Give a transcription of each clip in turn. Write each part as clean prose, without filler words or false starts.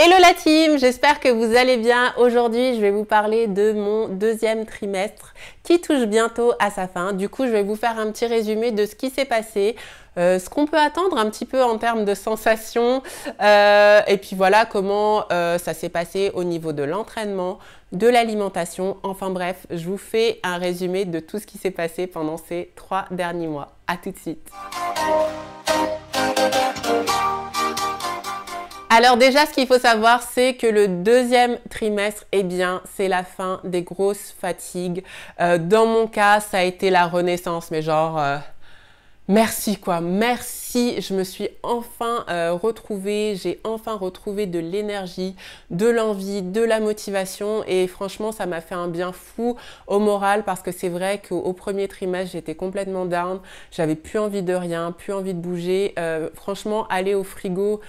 Hello la team, j'espère que vous allez bien. Aujourd'hui, je vais vous parler de mon deuxième trimestre qui touche bientôt à sa fin. Du coup, je vais vous faire un petit résumé de ce qui s'est passé, ce qu'on peut attendre un petit peu en termes de sensations et puis voilà comment ça s'est passé au niveau de l'entraînement, de l'alimentation. Enfin bref, je vous fais un résumé de tout ce qui s'est passé pendant ces 3 derniers mois. À tout de suite. Alors déjà, ce qu'il faut savoir, c'est que le deuxième trimestre, eh bien, c'est la fin des grosses fatigues. Dans mon cas, ça a été la renaissance, mais genre, merci quoi, merci. Je me suis enfin retrouvée, j'ai enfin retrouvé de l'énergie, de l'envie, de la motivation et franchement, ça m'a fait un bien fou au moral parce que c'est vrai qu'au premier trimestre, j'étais complètement down, j'avais plus envie de rien, plus envie de bouger. Franchement, aller au frigo,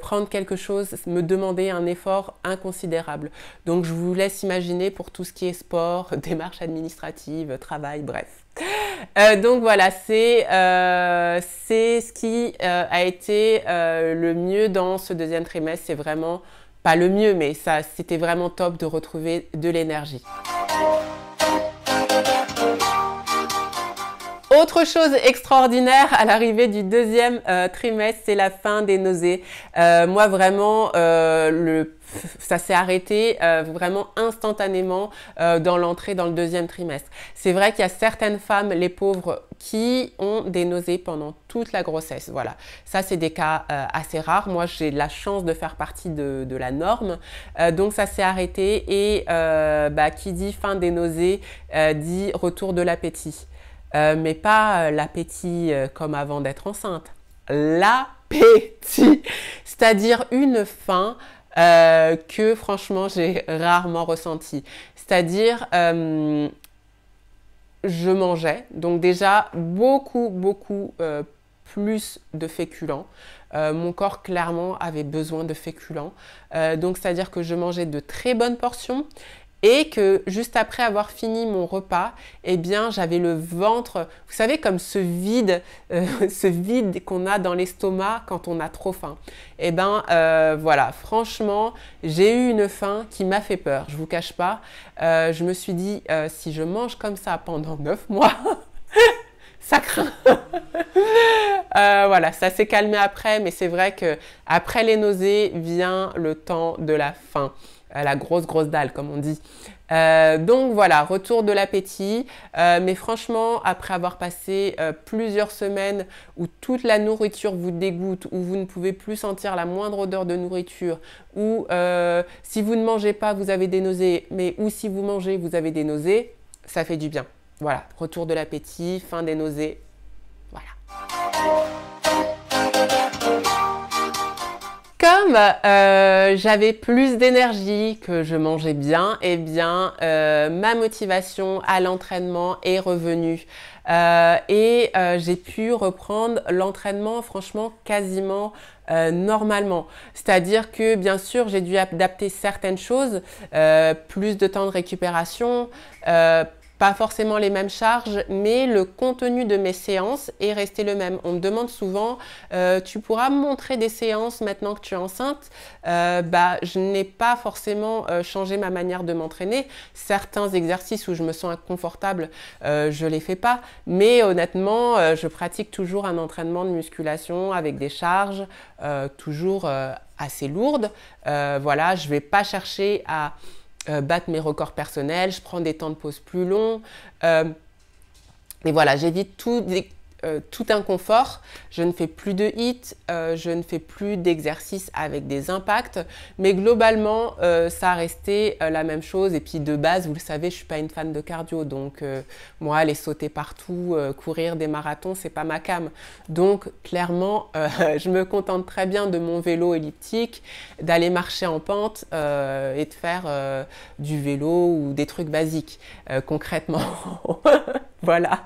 prendre quelque chose, me demandait un effort inconsidérable. Donc, je vous laisse imaginer pour tout ce qui est sport, démarches administratives, travail, bref. Donc voilà, c'est ce qui a été le mieux dans ce deuxième trimestre. C'est vraiment, pas le mieux, mais ça, c'était vraiment top de retrouver de l'énergie. Autre chose extraordinaire à l'arrivée du deuxième trimestre, c'est la fin des nausées. Moi vraiment, ça s'est arrêté vraiment instantanément dans l'entrée dans le deuxième trimestre. C'est vrai qu'il y a certaines femmes, les pauvres, qui ont des nausées pendant toute la grossesse. Voilà, ça c'est des cas assez rares. Moi j'ai la chance de faire partie de la norme. Donc ça s'est arrêté et qui dit fin des nausées dit retour de l'appétit. Mais pas l'appétit comme avant d'être enceinte. L'appétit, c'est-à-dire une faim que franchement j'ai rarement ressentie. C'est-à-dire je mangeais, donc déjà beaucoup plus de féculents. Mon corps clairement avait besoin de féculents. Donc c'est-à-dire que je mangeais de très bonnes portions. Et que juste après avoir fini mon repas, eh bien, j'avais le ventre, vous savez, comme ce vide qu'on a dans l'estomac quand on a trop faim. Eh bien, voilà, franchement, j'ai eu une faim qui m'a fait peur, je vous cache pas. Je me suis dit, si je mange comme ça pendant 9 mois, ça craint. Voilà, ça s'est calmé après, mais c'est vrai que après les nausées vient le temps de la faim. La grosse dalle comme on dit. Donc voilà, retour de l'appétit. Mais franchement, après avoir passé plusieurs semaines où toute la nourriture vous dégoûte, où vous ne pouvez plus sentir la moindre odeur de nourriture, où si vous ne mangez pas, vous avez des nausées, mais ou si vous mangez, vous avez des nausées, ça fait du bien. Voilà, retour de l'appétit, fin des nausées. Voilà. Comme j'avais plus d'énergie, que je mangeais bien, eh bien ma motivation à l'entraînement est revenue et j'ai pu reprendre l'entraînement franchement quasiment normalement. C'est-à-dire que bien sûr j'ai dû adapter certaines choses, plus de temps de récupération, pas forcément les mêmes charges, mais le contenu de mes séances est resté le même. On me demande souvent, tu pourras me montrer des séances maintenant que tu es enceinte? Je n'ai pas forcément changé ma manière de m'entraîner. Certains exercices où je me sens inconfortable, je les fais pas. Mais honnêtement, je pratique toujours un entraînement de musculation avec des charges toujours assez lourdes. Voilà, je vais pas chercher à battre mes records personnels, je prends des temps de pause plus longs. Et voilà, j'évite tout inconfort. Je ne fais plus de hits, je ne fais plus d'exercices avec des impacts. Mais globalement, ça a resté la même chose. Et puis de base, vous le savez, je ne suis pas une fan de cardio. Donc moi, aller sauter partout, courir des marathons, c'est pas ma came. Donc clairement, je me contente très bien de mon vélo elliptique, d'aller marcher en pente et de faire du vélo ou des trucs basiques concrètement. Voilà,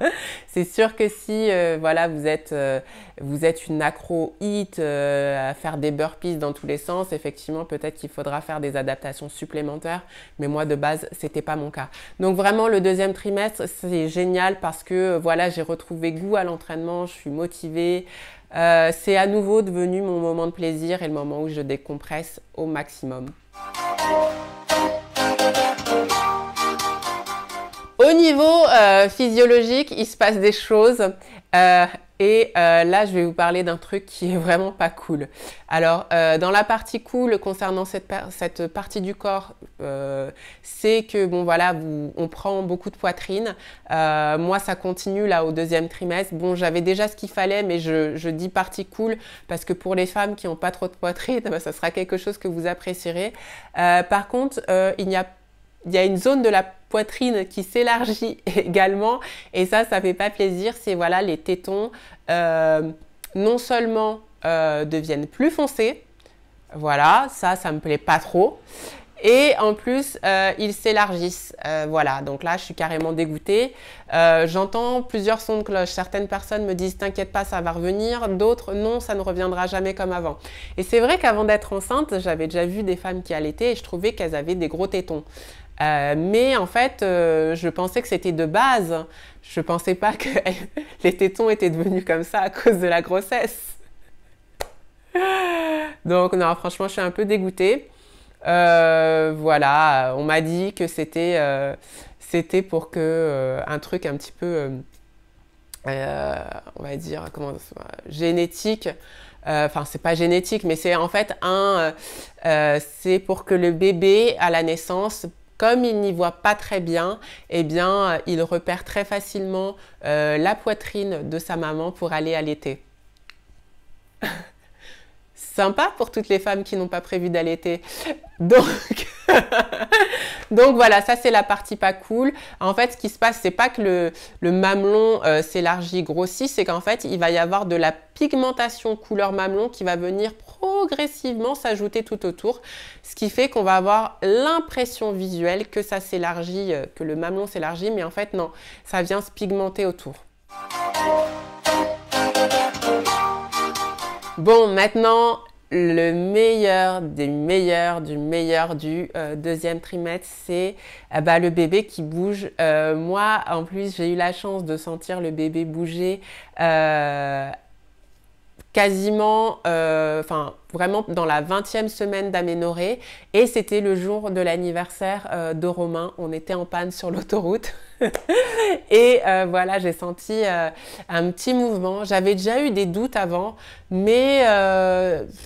c'est sûr que si voilà, vous êtes une accro-hit à faire des burpees dans tous les sens, effectivement, peut-être qu'il faudra faire des adaptations supplémentaires. Mais moi, de base, c'était pas mon cas. Donc vraiment, le deuxième trimestre, c'est génial parce que voilà, j'ai retrouvé goût à l'entraînement, je suis motivée. C'est à nouveau devenu mon moment de plaisir et le moment où je décompresse au maximum. Au niveau physiologique, il se passe des choses là, je vais vous parler d'un truc qui est vraiment pas cool. Alors, dans la partie cool concernant cette partie du corps, c'est que bon voilà, on prend beaucoup de poitrine. Moi, ça continue là au deuxième trimestre. Bon, j'avais déjà ce qu'il fallait, mais je dis partie cool parce que pour les femmes qui n'ont pas trop de poitrine, ça sera quelque chose que vous apprécierez. Par contre, il y a une zone de la poitrine qui s'élargit également et ça fait pas plaisir. C'est voilà, les tétons non seulement deviennent plus foncés, voilà, ça me plaît pas trop, et en plus ils s'élargissent, voilà, donc là je suis carrément dégoûtée. J'entends plusieurs sons de cloche. Certaines personnes me disent t'inquiète pas, ça va revenir, d'autres non, ça ne reviendra jamais comme avant. Et c'est vrai qu'avant d'être enceinte, j'avais déjà vu des femmes qui allaitaient et je trouvais qu'elles avaient des gros tétons. Mais en fait, je pensais que c'était de base. Je pensais pas que les tétons étaient devenus comme ça à cause de la grossesse. Donc non, franchement, je suis un peu dégoûtée. Voilà, on m'a dit que c'était pour que un truc un petit peu, on va dire, génétique. Enfin, c'est pas génétique, mais c'est en fait c'est pour que le bébé à la naissance, comme il n'y voit pas très bien, eh bien, il repère très facilement la poitrine de sa maman pour aller allaiter. Sympa pour toutes les femmes qui n'ont pas prévu d'allaiter. Donc voilà, ça c'est la partie pas cool. En fait, ce qui se passe, c'est pas que le mamelon s'élargit, grossit, c'est qu'en fait, il va y avoir de la pigmentation couleur mamelon qui va venir progressivement s'ajouter tout autour, ce qui fait qu'on va avoir l'impression visuelle que ça s'élargit, que le mamelon s'élargit, mais en fait non, ça vient se pigmenter autour. Bon, maintenant, le meilleur des meilleurs du deuxième trimestre, c'est le bébé qui bouge. Moi, en plus, j'ai eu la chance de sentir le bébé bouger quasiment, vraiment dans la 20e semaine d'aménorrhée, et c'était le jour de l'anniversaire de Romain. On était en panne sur l'autoroute et voilà, j'ai senti un petit mouvement. J'avais déjà eu des doutes avant, mais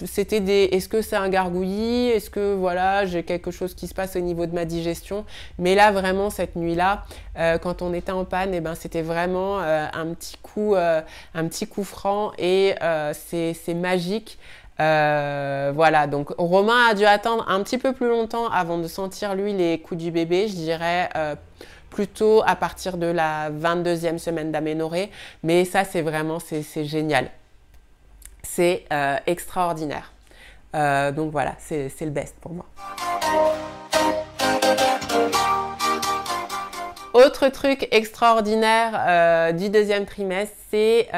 c'était est-ce que c'est un gargouillis, est-ce que voilà, j'ai quelque chose qui se passe au niveau de ma digestion. Mais là vraiment cette nuit-là, quand on était en panne, c'était vraiment un petit coup franc, et c'est magique. Voilà, donc Romain a dû attendre un petit peu plus longtemps avant de sentir lui les coups du bébé, je dirais plutôt à partir de la 22e semaine d'aménorrhée, mais ça c'est génial, c'est extraordinaire. Donc voilà, c'est le best pour moi. Autre truc extraordinaire du deuxième trimestre, c'est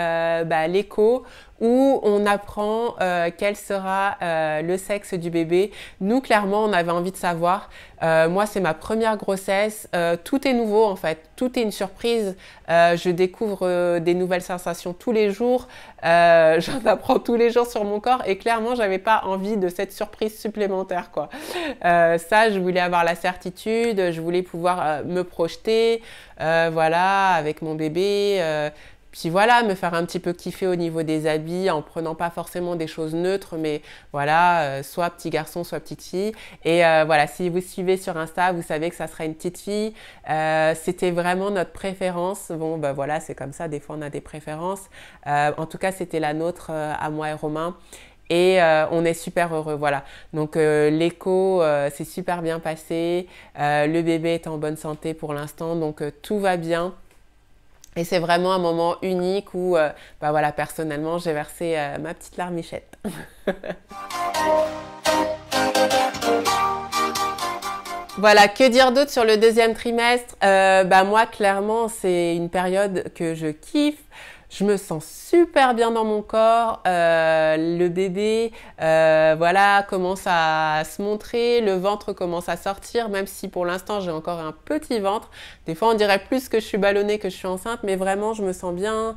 l'écho, où on apprend quel sera le sexe du bébé. Nous, clairement, on avait envie de savoir. Moi, c'est ma première grossesse. Tout est nouveau, en fait. Tout est une surprise. Je découvre des nouvelles sensations tous les jours. J'en apprends tous les jours sur mon corps. Et clairement, j'avais pas envie de cette surprise supplémentaire, quoi. Ça, je voulais avoir la certitude. Je voulais pouvoir me projeter, voilà, avec mon bébé. Puis voilà, me faire un petit peu kiffer au niveau des habits en prenant pas forcément des choses neutres, mais voilà, soit petit garçon, soit petite fille. Et voilà, si vous suivez sur Insta, vous savez que ça sera une petite fille. C'était vraiment notre préférence. Bon, voilà, c'est comme ça, des fois on a des préférences. En tout cas, c'était la nôtre à moi et Romain. Et on est super heureux, voilà. Donc l'écho s'est super bien passé. Le bébé est en bonne santé pour l'instant, donc tout va bien. Et c'est vraiment un moment unique où, voilà, personnellement, j'ai versé ma petite larmichette. Voilà, que dire d'autre sur le deuxième trimestre? Moi, clairement, c'est une période que je kiffe. Je me sens super bien dans mon corps. Le bébé, voilà, commence à se montrer. Le ventre commence à sortir, même si pour l'instant, j'ai encore un petit ventre. Des fois, on dirait plus que je suis ballonnée que je suis enceinte, mais vraiment, je me sens bien,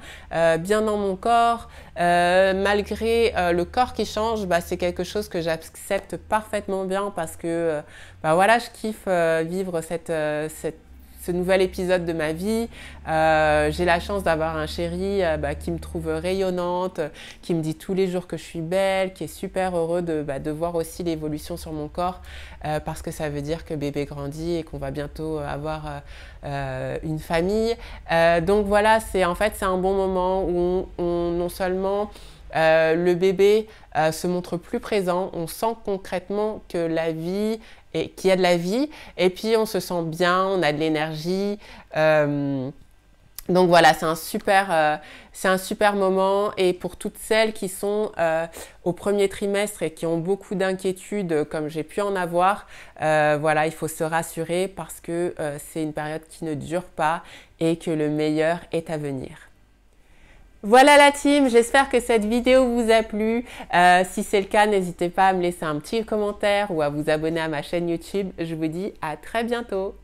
bien dans mon corps. Malgré le corps qui change, c'est quelque chose que j'accepte parfaitement bien parce que voilà, je kiffe vivre ce nouvel épisode de ma vie. J'ai la chance d'avoir un chéri qui me trouve rayonnante, qui me dit tous les jours que je suis belle, qui est super heureux de voir aussi l'évolution sur mon corps parce que ça veut dire que bébé grandit et qu'on va bientôt avoir une famille. Donc voilà, c'est un bon moment où non seulement le bébé se montre plus présent, on sent concrètement que la vie et qu'il y a de la vie, et puis on se sent bien, on a de l'énergie. Donc voilà, c'est un super moment. Et pour toutes celles qui sont au premier trimestre et qui ont beaucoup d'inquiétudes, comme j'ai pu en avoir, voilà, il faut se rassurer parce que c'est une période qui ne dure pas et que le meilleur est à venir. Voilà la team, j'espère que cette vidéo vous a plu. Si c'est le cas, n'hésitez pas à me laisser un petit commentaire ou à vous abonner à ma chaîne YouTube. Je vous dis à très bientôt.